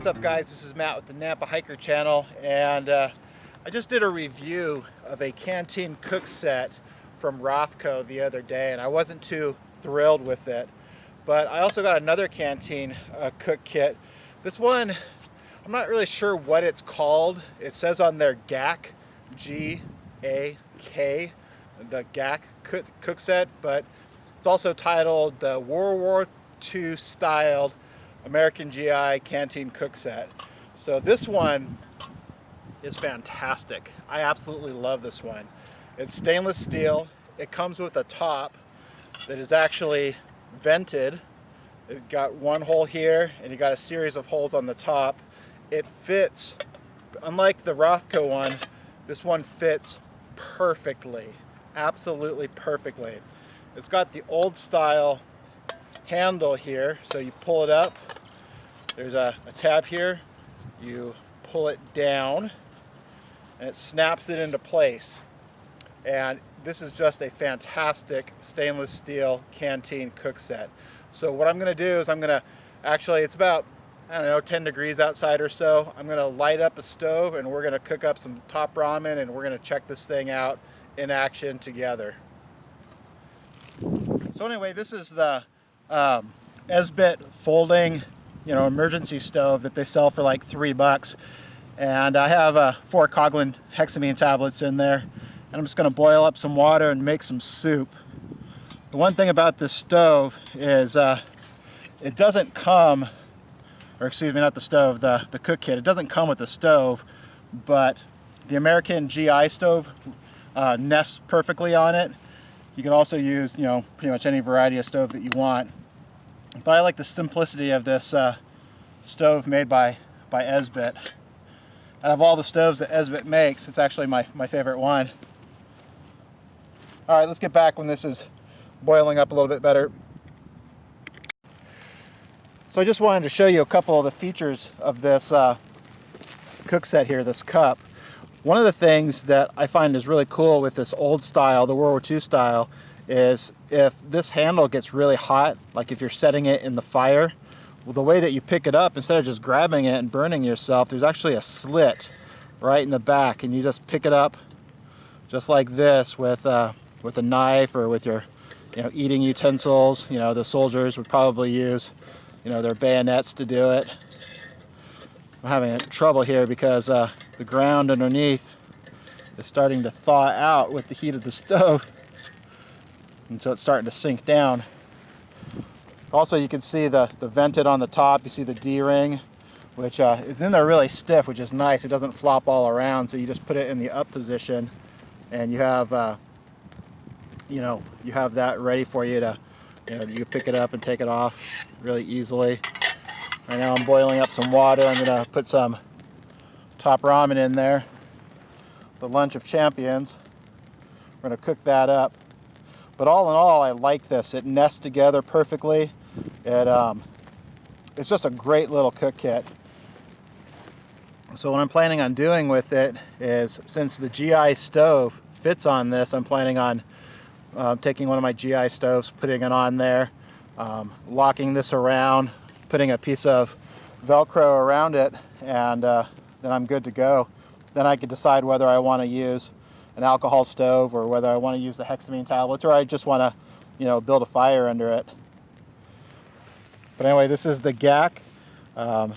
What's up, guys? This is Matt with the NampaHiker channel, and I just did a review of a Canteen cook set from Rothko the other day, and I wasn't too thrilled with it. But I also got another Canteen cook kit. This one, I'm not really sure what it's called. It says on there G.A.K, G.A.K, the G.A.K cook set, but it's also titled the World War II styled American G.I. Canteen cook set. So this one is fantastic. I absolutely love this one. It's stainless steel. It comes with a top that is actually vented. It's got one hole here, and you got a series of holes on the top. It fits, unlike the Rothko one, this one fits perfectly, absolutely perfectly. It's got the old style handle here, so you pull it up, there's a tab here, you pull it down and it snaps it into place. And this is just a fantastic stainless steel Canteen cook set. So what I'm going to do is actually it's about, I don't know, 10 degrees outside or so. I'm going to light up a stove and we're going to cook up some top ramen, and we're going to check this thing out in action together. So anyway, this is the Esbit folding, emergency stove that they sell for like $3, and I have 4 Coghlan hexamine tablets in there, and I'm just going to boil up some water and make some soup. The one thing about this stove is it doesn't come, or excuse me, not the stove, the cook kit. It doesn't come with the stove, but the American GI stove nests perfectly on it. You can also use, pretty much any variety of stove that you want. But I like the simplicity of this stove made by Esbit. Out of all the stoves that Esbit makes, it's actually my favorite one. All right, let's get back when this is boiling up a little bit better. So I just wanted to show you a couple of the features of this cook set here, this cup. One of the things that I find is really cool with this old style, the World War II style, is if this handle gets really hot, like if you're setting it in the fire, well, the way that you pick it up, instead of just grabbing it and burning yourself, there's actually a slit right in the back, and you just pick it up just like this with a knife or with your eating utensils. The soldiers would probably use their bayonets to do it. I'm having trouble here because the ground underneath is starting to thaw out with the heat of the stove, and so it's starting to sink down. Also, you can see the vented on the top. You see the D-ring, which is in there really stiff, which is nice. It doesn't flop all around, so you just put it in the up position, and you have you have that ready for you to you can pick it up and take it off really easily. Right now I'm boiling up some water. I'm going to put some top ramen in there, the lunch of champions. We're going to cook that up. But all in all, I like this. It nests together perfectly. It's just a great little cook kit. So what I'm planning on doing with it is, since the GI stove fits on this, I'm planning on taking one of my GI stoves, putting it on there, locking this around, putting a piece of Velcro around it, and then I'm good to go. Then I could decide whether I want to use an alcohol stove or whether I want to use the hexamine tablets, or I just want to build a fire under it. But anyway, this is the G.A.K. The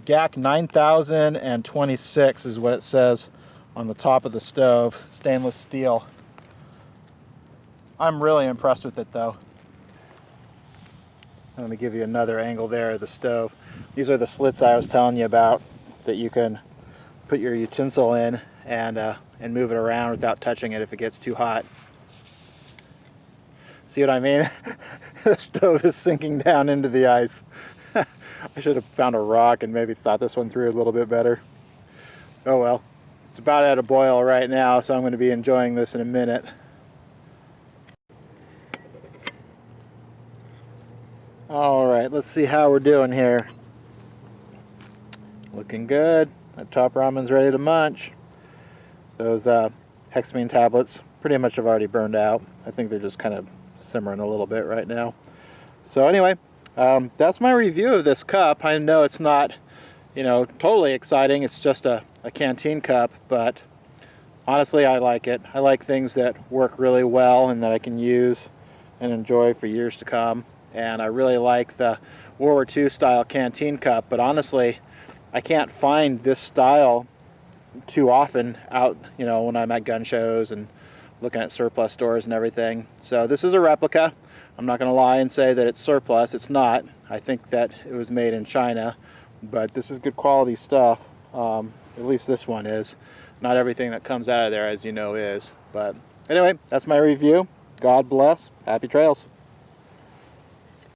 G.A.K 9026 is what it says on the top of the stove, stainless steel. I'm really impressed with it though. Let me give you another angle there of the stove. These are the slits I was telling you about that you can put your utensil in and move it around without touching it if it gets too hot. See what I mean? The stove is sinking down into the ice. I should have found a rock and maybe thought this one through a little bit better. Oh well. It's about at a boil right now, so I'm going to be enjoying this in a minute. Alright, let's see how we're doing here. Looking good. My top ramen's ready to munch. Those hexamine tablets pretty much have already burned out. I think they're just kind of simmering a little bit right now. So anyway, That's my review of this cup. I know it's not, you know, totally exciting. It's just a Canteen cup, but honestly, I like it. I like things that work really well and that I can use and enjoy for years to come. And I really like the World War II style Canteen cup, but honestly, I can't find this style too often out, you know, when I'm at gun shows and looking at surplus stores and everything. So this is a replica. I'm not going to lie and say that it's surplus. It's not. I think that it was made in China, but this is good quality stuff. At least this one is. Not everything that comes out of there, as you know, is. But anyway, that's my review. God bless. Happy trails.